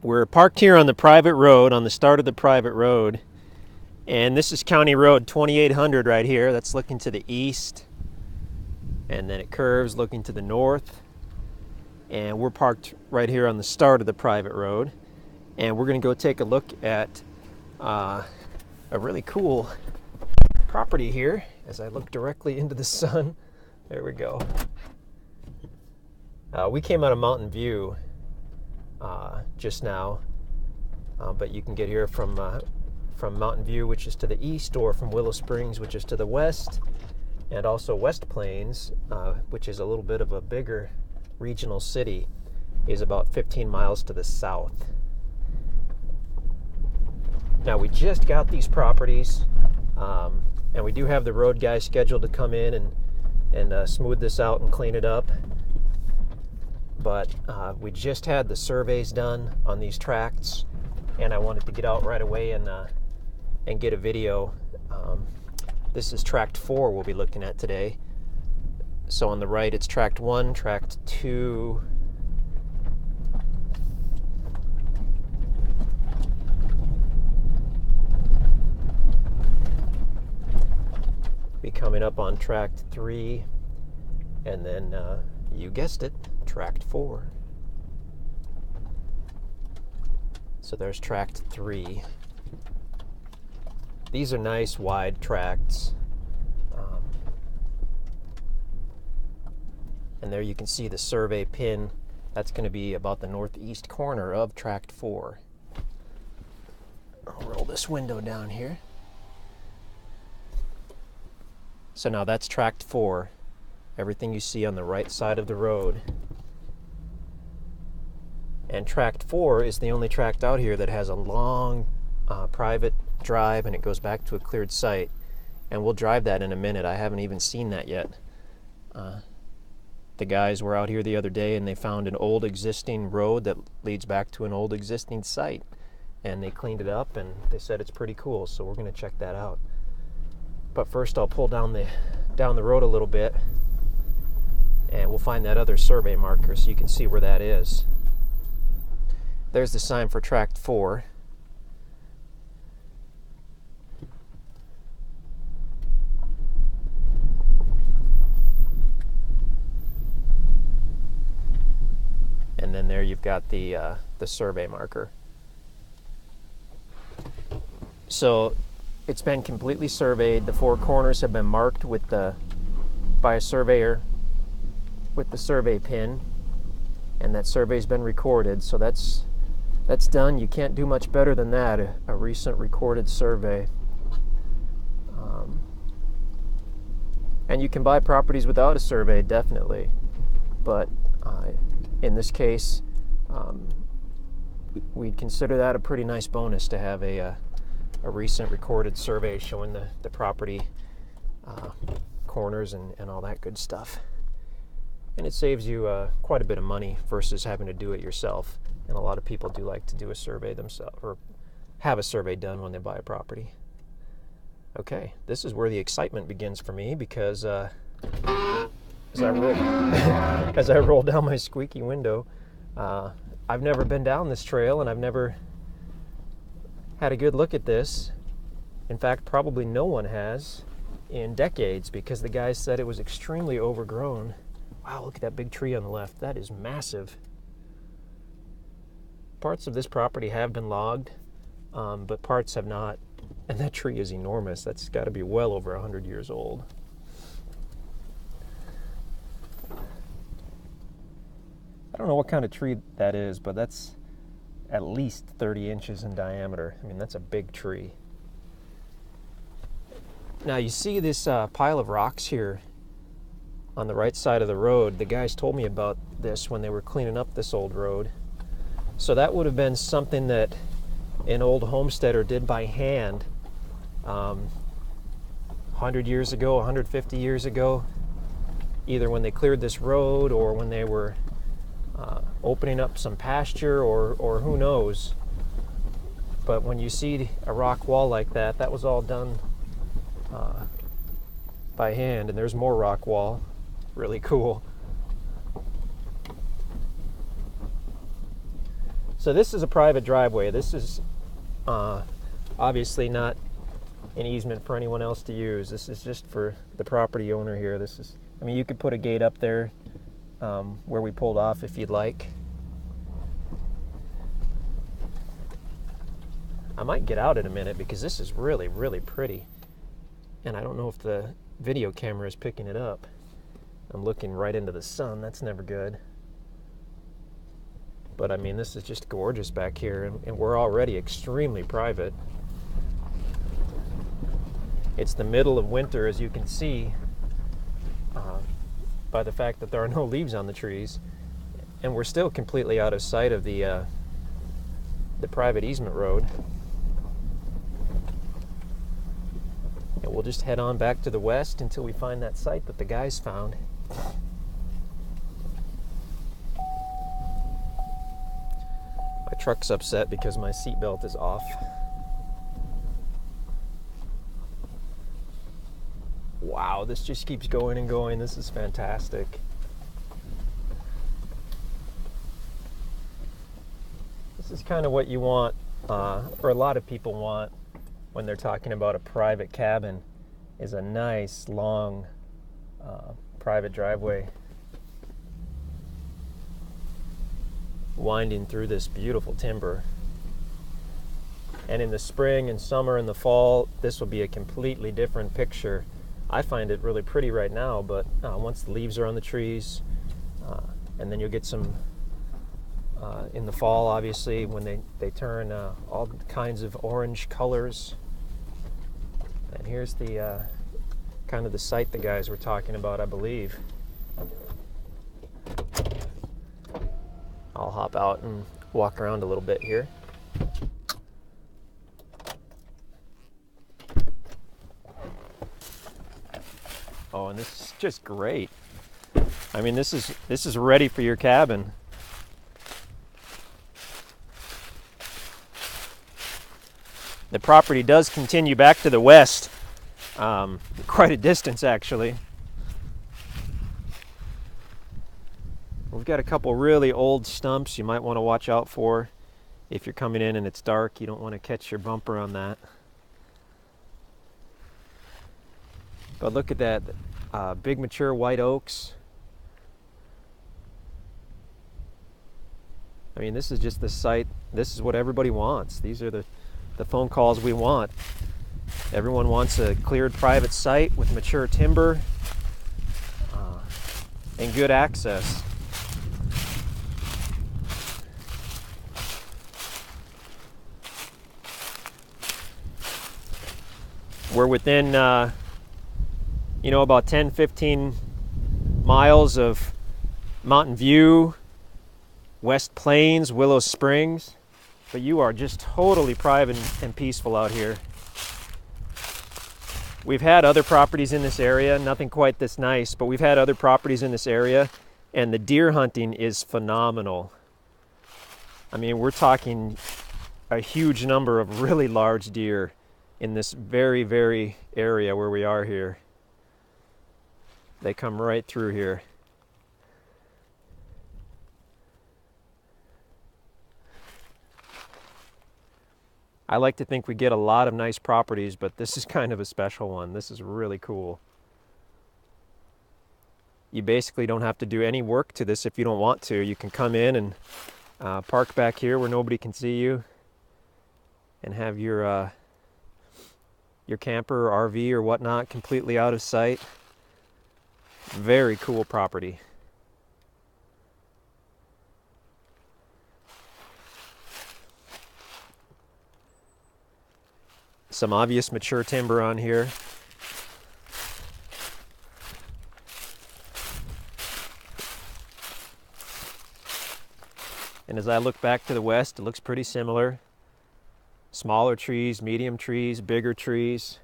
We're parked here on the private road, on the start of the private road. And this is County Road 2800 right here. That's looking to the east. And then it curves looking to the north. And we're parked right here on the start of the private road. And we're going to go take a look at a really cool property here as I look directly into the sun. There we go. We came out of Mountain View just now, but you can get here from Mountain View, which is to the east, or from Willow Springs, which is to the west, and also West Plains, which is a little bit of a bigger regional city, is about 15 miles to the south. Now we just got these properties, and we do have the road guy scheduled to come in and smooth this out and clean it up. But we just had the surveys done on these tracts, and I wanted to get out right away and get a video. This is Tract 4 we'll be looking at today. So on the right it's Tract 1, Tract 2, be coming up on Tract 3, and then you guessed it, Tract 4. So there's Tract 3. These are nice wide tracts. And there you can see the survey pin. That's going to be about the northeast corner of Tract 4. I'll roll this window down here. So now that's Tract 4. Everything you see on the right side of the road. And Tract 4 is the only tract out here that has a long private drive, and it goes back to a cleared site. And we'll drive that in a minute. I haven't even seen that yet. The guys were out here the other day and they found an old existing road that leads back to an old existing site. And they cleaned it up and they said it's pretty cool, so we're going to check that out. But first I'll pull down the road a little bit, and we'll find that other survey marker so you can see where that is. There's the sign for Tract 4. And then there you've got the survey marker. So it's been completely surveyed. The four corners have been marked by a surveyor with the survey pin, and that survey's been recorded. So that's done. You can't do much better than that, a recent recorded survey. And you can buy properties without a survey, definitely. But in this case, we'd consider that a pretty nice bonus to have a recent recorded survey showing the property corners and all that good stuff. And it saves you quite a bit of money versus having to do it yourself. And a lot of people do like to do a survey themselves, or have a survey done when they buy a property. Okay, this is where the excitement begins for me, because as I roll down my squeaky window, I've never been down this trail, and I've never had a good look at this. In fact, probably no one has in decades, because the guys said it was extremely overgrown. Wow, look at that big tree on the left. That is massive. Parts of this property have been logged, but parts have not. And that tree is enormous. That's got to be well over 100 years old. I don't know what kind of tree that is, but that's at least 30 inches in diameter. I mean, that's a big tree. Now you see this pile of rocks here on the right side of the road. The guys told me about this when they were cleaning up this old road. So that would have been something that an old homesteader did by hand 100 years ago, 150 years ago, either when they cleared this road or when they were opening up some pasture, or who knows. But when you see a rock wall like that, that was all done by hand. And there's more rock wall. Really cool. So So this is a private driveway. This is obviously not an easement for anyone else to use. This is just for the property owner here. This is, I mean, you could put a gate up there where we pulled off if you'd like. I might get out in a minute because this is really, really pretty. And I don't know if the video camera is picking it up. I'm looking right into the sun. That's never good. But I mean, this is just gorgeous back here, and we're already extremely private. It's the middle of winter, as you can see, by the fact that there are no leaves on the trees, and we're still completely out of sight of the private easement road. And we'll just head on back to the west until we find that site that the guys found. My truck's upset because my seatbelt is off. Wow, this just keeps going and going. This is fantastic. This is kind of what you want, or a lot of people want, when they're talking about a private cabin, is a nice, long, private driveway winding through this beautiful timber. And in the spring and summer and the fall, this will be a completely different picture. I find it really pretty right now, but once the leaves are on the trees, and then you'll get some in the fall, obviously, when they turn all kinds of orange colors. And here's the kind of the site the guys were talking about, I believe. I'll hop out and walk around a little bit here. Oh, and this is just great. I mean, this is ready for your cabin. The property does continue back to the west, quite a distance actually. We've got a couple really old stumps you might want to watch out for. If you're coming in and it's dark, you don't want to catch your bumper on that. But look at that, big mature white oaks. I mean, this is just the site. This is what everybody wants. These are the phone calls we want. Everyone wants a cleared private site with mature timber and good access. We're within about 10-15 miles of Mountain View, West Plains, Willow Springs, but you are just totally private and peaceful out here. We've had other properties in this area, nothing quite this nice, but we've had other properties in this area, and the deer hunting is phenomenal. I mean, we're talking a huge number of really large deer in this very, very area where we are here. They come right through here. I like to think we get a lot of nice properties, but this is kind of a special one. This is really cool. You basically don't have to do any work to this if you don't want to. You can come in and park back here where nobody can see you and have your camper or RV or whatnot completely out of sight. Very cool property. Some obvious mature timber on here. And as I look back to the west, it looks pretty similar. Smaller trees, medium trees, bigger trees.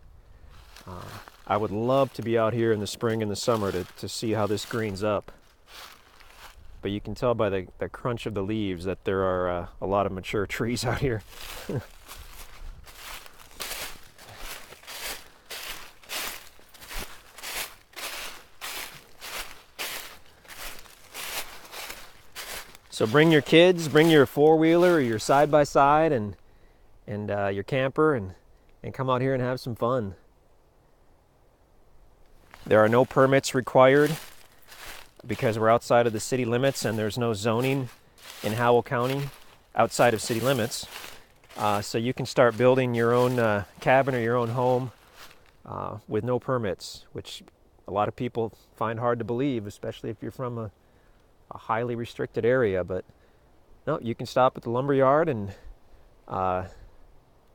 I would love to be out here in the spring and the summer to see how this greens up. But you can tell by the crunch of the leaves that there are a lot of mature trees out here. So bring your kids, bring your four-wheeler or your side-by-side and your camper and come out here and have some fun. There are no permits required because we're outside of the city limits, and there's no zoning in Howell County outside of city limits. So you can start building your own cabin or your own home with no permits, which a lot of people find hard to believe, especially if you're from a highly restricted area. But no, you can stop at the lumber yard and come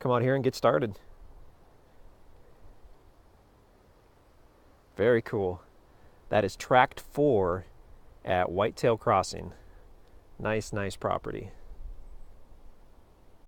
out here and get started. Very cool. That is Tract 4 at Whitetail Crossing. Nice, nice property.